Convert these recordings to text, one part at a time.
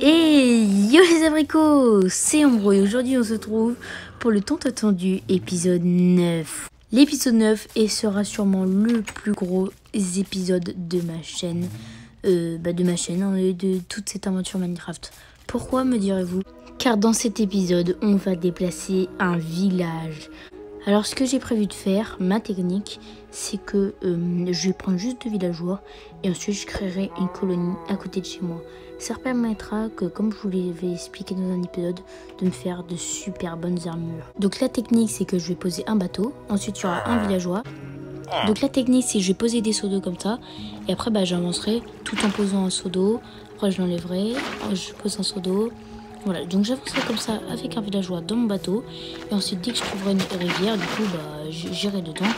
Et yo les abricots, c'est Ambro et aujourd'hui on se retrouve pour le tant attendu épisode 9. L'épisode 9 et sera sûrement le plus gros épisode de ma chaîne, et de toute cette aventure Minecraft. Pourquoi me direz-vous? Car dans cet épisode on va déplacer un village. Alors ce que j'ai prévu de faire, ma technique, c'est que je vais prendre juste 2 villageois et ensuite je créerai une colonie à côté de chez moi. Ça permettra que, comme je vous l'avais expliqué dans un épisode, de me faire de super bonnes armures. Donc la technique, c'est que je vais poser un bateau, ensuite il y aura un villageois. Donc la technique, c'est que je vais poser des seaux d'eau comme ça, et après j'avancerai tout en posant un seau d'eau. Après je l'enlèverai, je pose un seau d'eau. Voilà, donc j'avancerai comme ça avec un villageois dans mon bateau. Et ensuite, dès que je trouverai une rivière, du coup, j'irai dedans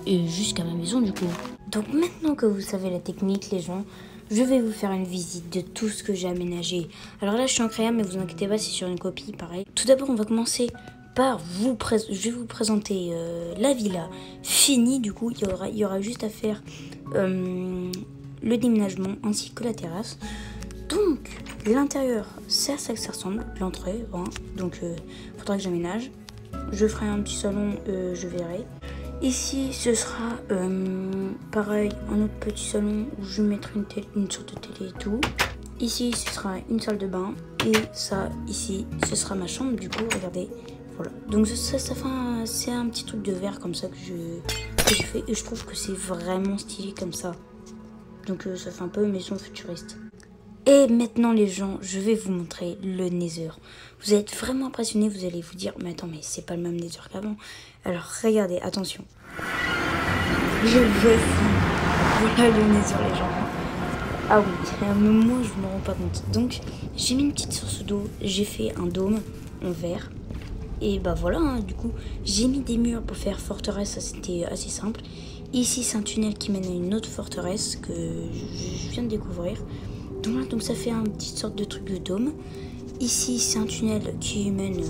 et jusqu'à ma maison, du coup. Donc maintenant que vous savez la technique, les gens, je vais vous faire une visite de tout ce que j'ai aménagé. Alors là, je suis en créa, mais vous inquiétez pas, c'est sur une copie, pareil. Tout d'abord, on va commencer par je vais vous présenter la villa finie. Du coup, il y aura juste à faire le déménagement ainsi que la terrasse. Donc, l'intérieur, c'est à ça que ça ressemble, l'entrée, hein. Donc, faudra que j'aménage. Je ferai un petit salon, je verrai. Ici, ce sera pareil, un autre petit salon où je mettrai une sorte de télé et tout. Ici, ce sera une salle de bain. Et ça, ici, ce sera ma chambre. Du coup, regardez, voilà. Donc, c'est un petit truc de verre comme ça que j'ai fait. Et je trouve que c'est vraiment stylé comme ça. Donc, ça fait un peu maison futuriste. Et maintenant les gens, je vais vous montrer le Nether. Vous allez être vraiment impressionnés, vous allez vous dire, mais attends, mais c'est pas le même Nether qu'avant. Alors regardez, attention. Je veux voilà le Nether les gens. Ah oui, mais moi je me rends pas compte. Donc j'ai mis une petite source d'eau, j'ai fait un dôme en verre. Et bah voilà, hein, du coup, j'ai mis des murs pour faire forteresse, ça c'était assez simple. Ici c'est un tunnel qui mène à une autre forteresse que je viens de découvrir. Donc ça fait une petite sorte de truc de dôme. Ici c'est un tunnel qui mène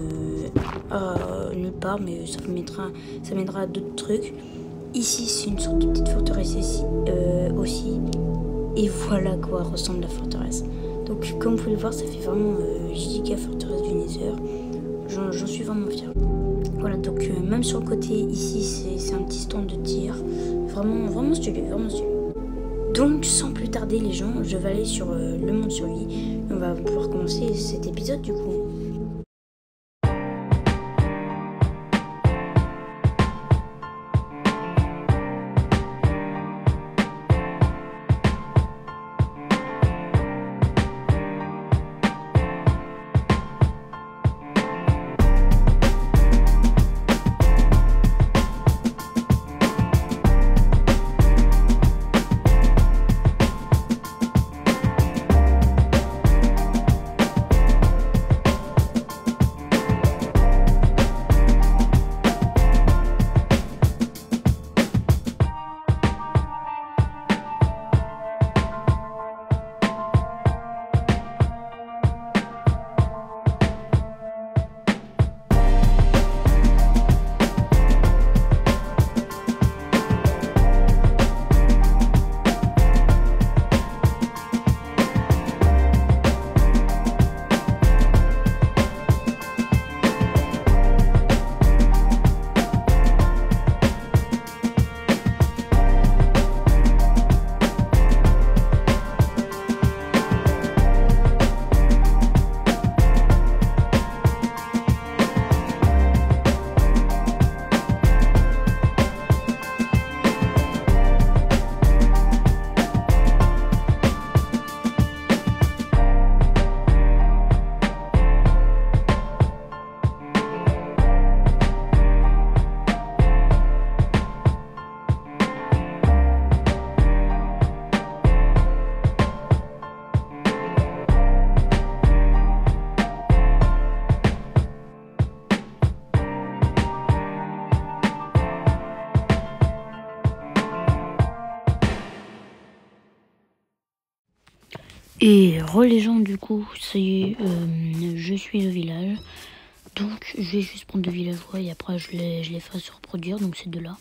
à nulle part, mais ça mènera à d'autres trucs. Ici c'est une sorte de petite forteresse ici, aussi. Et voilà à quoi ressemble la forteresse. Donc comme vous pouvez le voir, ça fait vraiment giga forteresse du Nether. J'en suis vraiment fière. Voilà, donc même sur le côté ici c'est un petit stand de tir. Vraiment stylé, vraiment stylé. Donc sans plus tarder les gens, je vais aller sur le monde survie. On va pouvoir commencer cet épisode du coup. Et les gens, du coup, ça y est, je suis au village. Donc je vais juste prendre 2 villageois et après je les ferai se reproduire, donc c'est 2 là.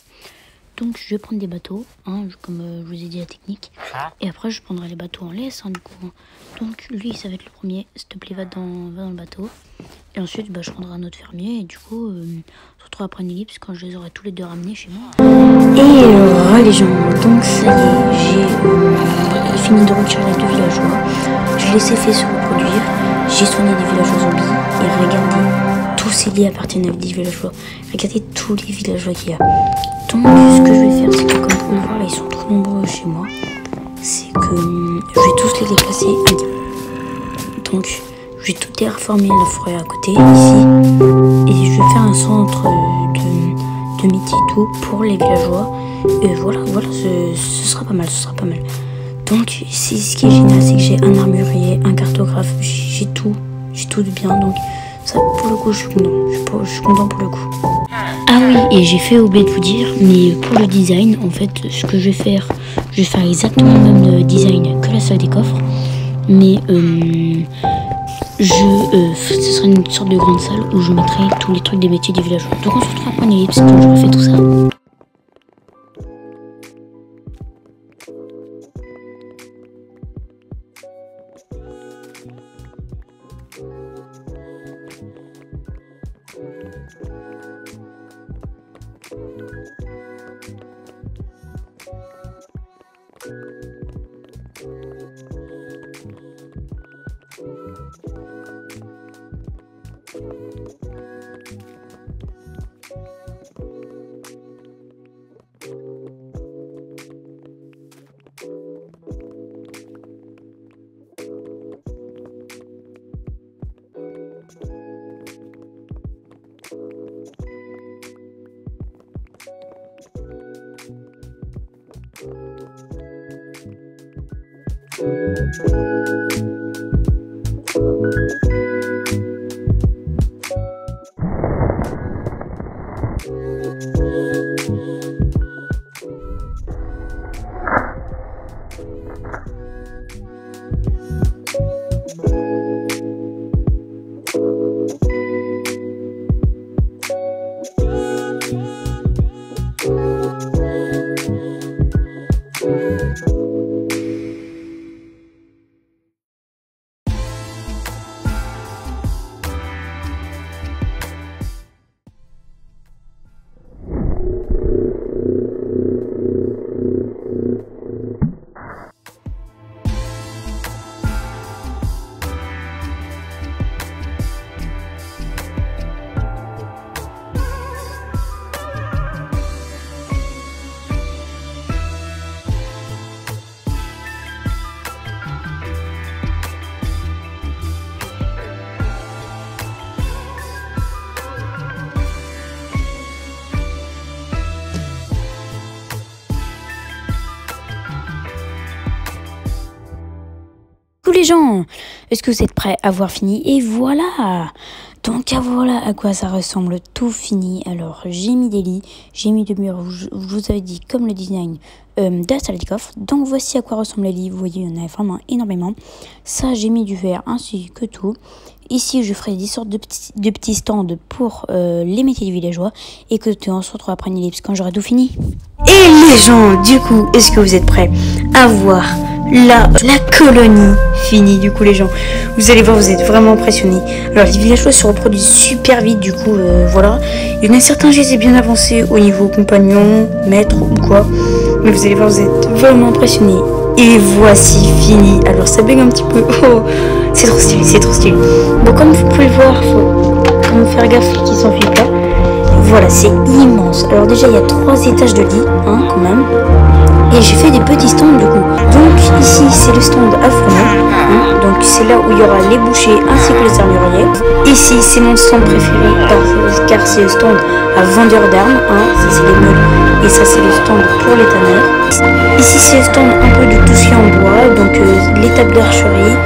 Donc je vais prendre des bateaux, hein, comme je vous ai dit la technique. Et après je prendrai les bateaux en laisse, hein, du coup. Donc lui ça va être le premier, s'il te plaît va dans le bateau. Et ensuite je prendrai un autre fermier et du coup on se retrouve après une ellipse quand je les aurai tous les deux ramenés chez moi. Et les gens, donc ça y est, j'ai fini de retirer les 2 villageois. Je les ai fait se reproduire, j'ai soigné des villageois zombies et regardez, tous ces lits appartiennent à des villageois. Regardez tous les villageois qu'il y a. Donc ce que je vais faire, c'est que comme vous pouvez voir là, ils sont trop nombreux chez moi. C'est que je vais tous les déplacer. Donc je vais tout terraformer la forêt à côté ici. Et je vais faire un centre de métier et tout pour les villageois. Et voilà, ce sera pas mal, Donc ce qui est génial, c'est que j'ai un armurier, un cartographe, j'ai tout de bien. Donc ça, pour le coup, je suis content pour le coup. Ah oui, et j'ai fait oublier de vous dire, mais pour le design, en fait, ce que je vais faire exactement le même design que la salle des coffres, mais ce sera une sorte de grande salle où je mettrai tous les trucs des métiers des villageois. Donc on se retrouve après une ellipse quand j'aurai fait tout ça. Les gens, est-ce que vous êtes prêts à voir fini? Et voilà. Donc voilà à quoi ça ressemble, tout fini. Alors j'ai mis des lits, j'ai mis des murs, je vous avais dit comme le design de la salle des coffres. Donc voici à quoi ressemblent les lits, vous voyez il y en a vraiment énormément. Ça j'ai mis du verre ainsi que tout. Ici je ferai des sortes de petits stands pour les métiers du villageois. Et que on se retrouve après une ellipse quand j'aurai tout fini. Et les gens, du coup, est-ce que vous êtes prêts à voir la colonie finie? Du coup les gens, vous allez voir, vous êtes vraiment impressionnés. Alors les villageois se reproduisent super vite, du coup voilà. Il y en a certains, je les ai bien avancés au niveau compagnon, maître ou quoi. Mais vous allez voir, vous êtes vraiment impressionnés. Et voici fini. Alors ça bug un petit peu. Oh, c'est trop stylé, c'est trop stylé. Bon, comme vous pouvez le voir, faut quand même faire gaffe qu'ils s'enfuient pas. Voilà, c'est immense. Alors déjà, il y a 3 étages de lit, hein, quand même. Et j'ai fait des petits stands du coup. Donc ici, c'est le stand à fourneau. Hein, donc c'est là où il y aura les bouchers ainsi que les armuriers. Ici, c'est mon stand préféré car c'est le stand à vendeur d'armes. Hein, ça, c'est les meubles. Et ça, c'est le stand pour les tanneurs. Ici, c'est le stand un peu de tout ce qui est en bois. Donc les tables d'archerie.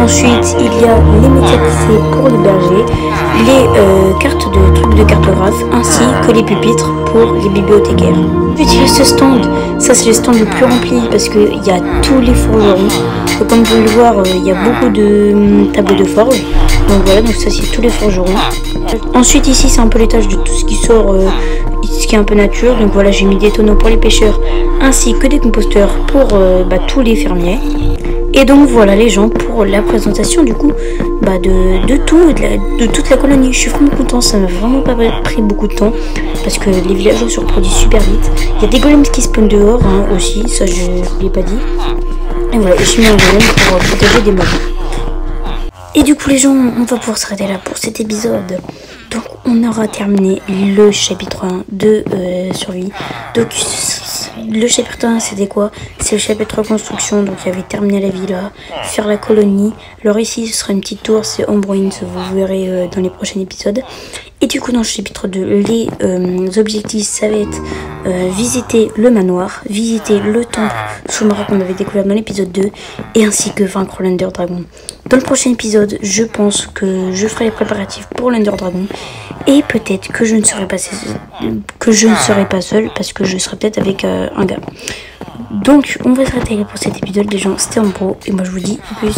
Ensuite, il y a les métiers de feu pour les bergers. Les cartes de trucs de cartographe ainsi que les pupitres pour les bibliothécaires. Ensuite, il y a ce stand. Ça, c'est le stand le plus rempli parce qu'il y a tous les forgerons. Comme vous pouvez le voir, il y a beaucoup de tableaux de forge. Donc voilà, donc ça, c'est tous les forgerons. Ensuite, ici, c'est un peu l'étage de tout ce qui sort ce qui est un peu nature. Donc voilà, j'ai mis des tonneaux pour les pêcheurs ainsi que des composteurs pour tous les fermiers. Et donc voilà les gens pour la présentation du coup de tout, de toute la colonie. Je suis vraiment content, ça m'a vraiment pas pris beaucoup de temps parce que les villageois se reproduisent super vite. Il y a des golems qui spawnent dehors aussi, ça je vous l'ai pas dit. Et voilà, j'ai mis un golem pour protéger des mobs. Et du coup les gens, on va pouvoir s'arrêter là pour cet épisode. Donc on aura terminé le chapitre 1 de survie. Donc le chapitre 1 c'était quoi? C'est le chapitre construction, donc il y avait terminer la villa, faire la colonie. Alors ici ce sera une petite tour, c'est Ombruins, vous verrez dans les prochains épisodes. Et du coup dans le chapitre 2, les objectifs ça va être visiter le manoir, visiter le temple sous-marin qu'on avait découvert dans l'épisode 2 et ainsi que vaincre l'Under Dragon. Dans le prochain épisode, je pense que je ferai les préparatifs pour l'Under Dragon et peut-être que je ne serai pas seule parce que je serai peut-être avec un gars. Donc on va s'arrêter pour cet épisode les gens, c'était Ambro et moi je vous dis à plus.